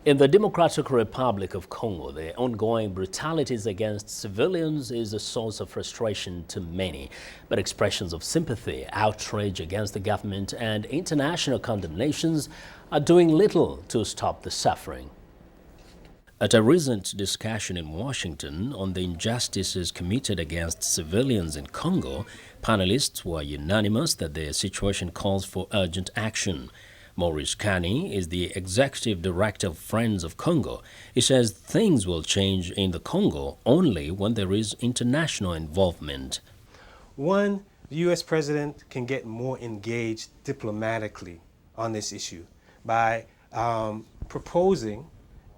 In the Democratic Republic of Congo, the ongoing brutalities against civilians is a source of frustration to many. But expressions of sympathy, outrage against the government, and international condemnations are doing little to stop the suffering. At a recent discussion in Washington on the injustices committed against civilians in Congo, panelists were unanimous that the situation calls for urgent action. Maurice Kani is the executive director of Friends of Congo. He says things will change in the Congo only when there is international involvement. One, the U.S. president can get more engaged diplomatically on this issue by proposing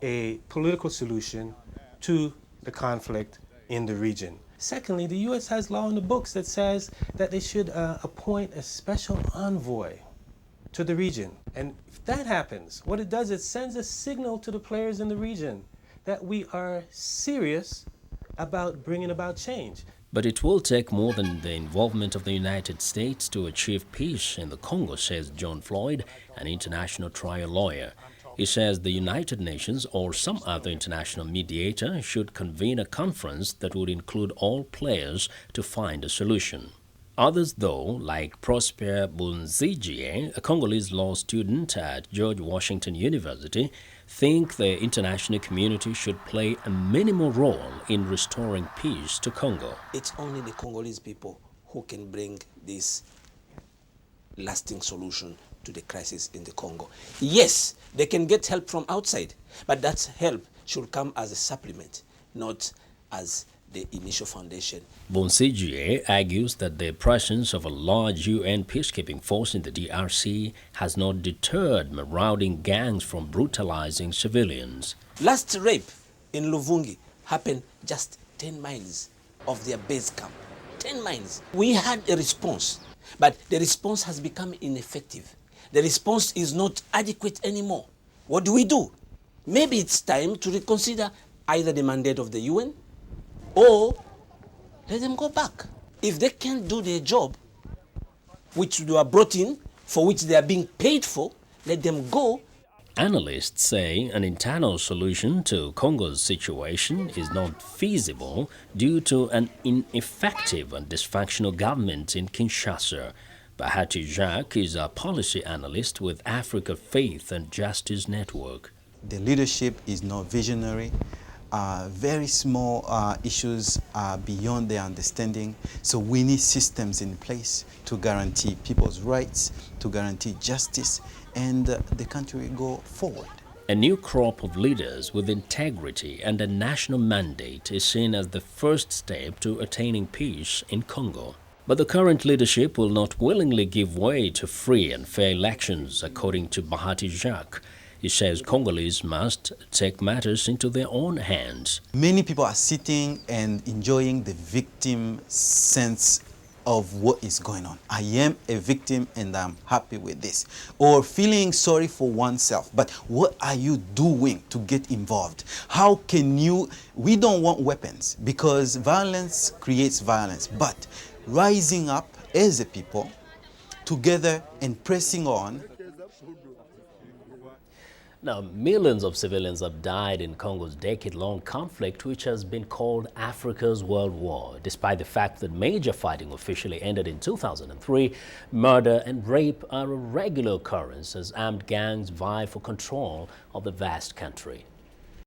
a political solution to the conflict in the region. Secondly, the U.S. has law in the books that says that they should appoint a special envoy to the region. And if that happens, what it does, it sends a signal to the players in the region that we are serious about bringing about change. But it will take more than the involvement of the United States to achieve peace in the Congo, says John Floyd, an international trial lawyer. He says the United Nations or some other international mediator should convene a conference that would include all players to find a solution. Others, though, like Prosper Bunzigie, a Congolese law student at George Washington University, think the international community should play a minimal role in restoring peace to Congo. It's only the Congolese people who can bring this lasting solution to the crisis in the Congo. Yes, they can get help from outside, but that help should come as a supplement, not as the initial foundation. Bunzigie argues that the presence of a large UN peacekeeping force in the DRC has not deterred marauding gangs from brutalizing civilians. Last rape in Luvungi happened just 10 miles of their base camp. 10 miles. We had a response, but the response has become ineffective. The response is not adequate anymore. What do? Maybe it's time to reconsider either the mandate of the UN or let them go back. If they can't do their job, which they are brought in, for which they are being paid for, let them go. Analysts say an internal solution to Congo's situation is not feasible due to an ineffective and dysfunctional government in Kinshasa. Bahati Jacques is a policy analyst with Africa Faith and Justice Network. The leadership is not visionary. Very small issues are beyond their understanding. So we need systems in place to guarantee people's rights, to guarantee justice, and the country will go forward. A new crop of leaders with integrity and a national mandate is seen as the first step to attaining peace in Congo. But the current leadership will not willingly give way to free and fair elections, according to Bahati Jacques. He says Congolese must take matters into their own hands. Many people are sitting and enjoying the victim sense of what is going on. I am a victim and I'm happy with this. Or feeling sorry for oneself. But what are you doing to get involved? How can you... We don't want weapons because violence creates violence. But rising up as a people, together and pressing on. Now, millions of civilians have died in Congo's decade-long conflict, which has been called Africa's World War. Despite the fact that major fighting officially ended in 2003, murder and rape are a regular occurrence as armed gangs vie for control of the vast country.